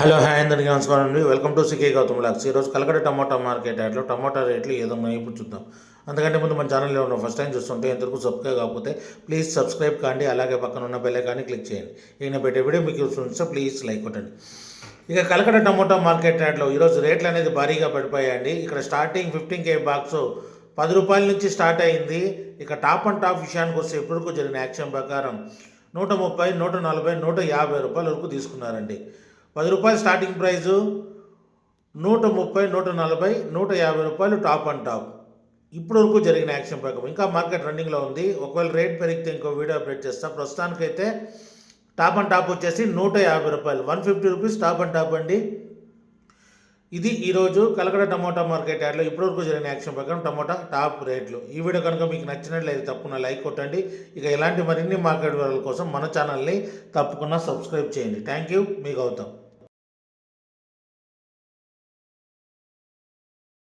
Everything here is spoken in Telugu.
హలో హాయ్ అందరికీ నమస్కారం అండి. వెల్కమ్ టు సికే గౌతమ్ లాక్స్. ఈరోజు కలకడ టమాటా మార్కెట్ యాడ్లో టమాటా రేట్లు ఏదో ఇప్పుడు చూద్దాం. అంతకంటే ముందు మన ఛానల్లో ఉన్న ఫస్ట్ టైం చూస్తుంటే ఎంతవరకు సబ్స్క్రైబ్ కాకపోతే ప్లీజ్ సబ్స్క్రైబ్ కాండి, అలాగే పక్కన ఉన్న బెల్ ఐకాన్ని క్లిక్ చేయండి. ఈయన పెట్టే వీడియో మీకు చూస్తే ప్లీజ్ లైక్ కొట్టండి. ఇక కలకడ టమాటా మార్కెట్ యాడ్లో ఈరోజు రేట్లు అనేది భారీగా పడిపోయాయండి. ఇక్కడ స్టార్టింగ్ 15K బాక్స్ 10 రూపాయల నుంచి స్టార్ట్ అయింది. ఇక టాప్ అండ్ టాప్ విషయానికి వస్తే ఇప్పటివరకు జరిగిన యాక్షన్ ప్రకారం 130, 140, 150 రూపాయల వరకు తీసుకున్నారండి. 10 రూపాయలు స్టార్టింగ్ ప్రైజు, 130, 140, 150 రూపాయలు టాప్ అండ్ టాప్. ఇప్పుడు వరకు జరిగిన యాక్షన్ ప్రకారం ఇంకా మార్కెట్ రన్నింగ్లో ఉంది. ఒకవేళ రేట్ పెరిగితే ఇంకో వీడియో అప్డేట్ చేస్తాను. ప్రస్తుతానికైతే టాప్ అండ్ టాప్ వచ్చేసి 150 రూపాయలు, 150 రూపీస్ టాప్ అండ్ టాప్ అండి. ఇది ఈరోజు కలకడ టమోటా మార్కెట్ యాడ్లో ఇప్పటివరకు జరిగిన యాక్షన్ ప్రకారం టమోటా టాప్ రేట్లు. ఈ వీడియో కనుక మీకు నచ్చినట్లయితే తప్పకుండా లైక్ కొట్టండి. ఇక ఇలాంటి మరిన్ని మార్కెట్ వివరాల కోసం మన ఛానల్ని తప్పకుండా సబ్స్క్రైబ్ చేయండి. థ్యాంక్ యూ, మీ గౌతమ్.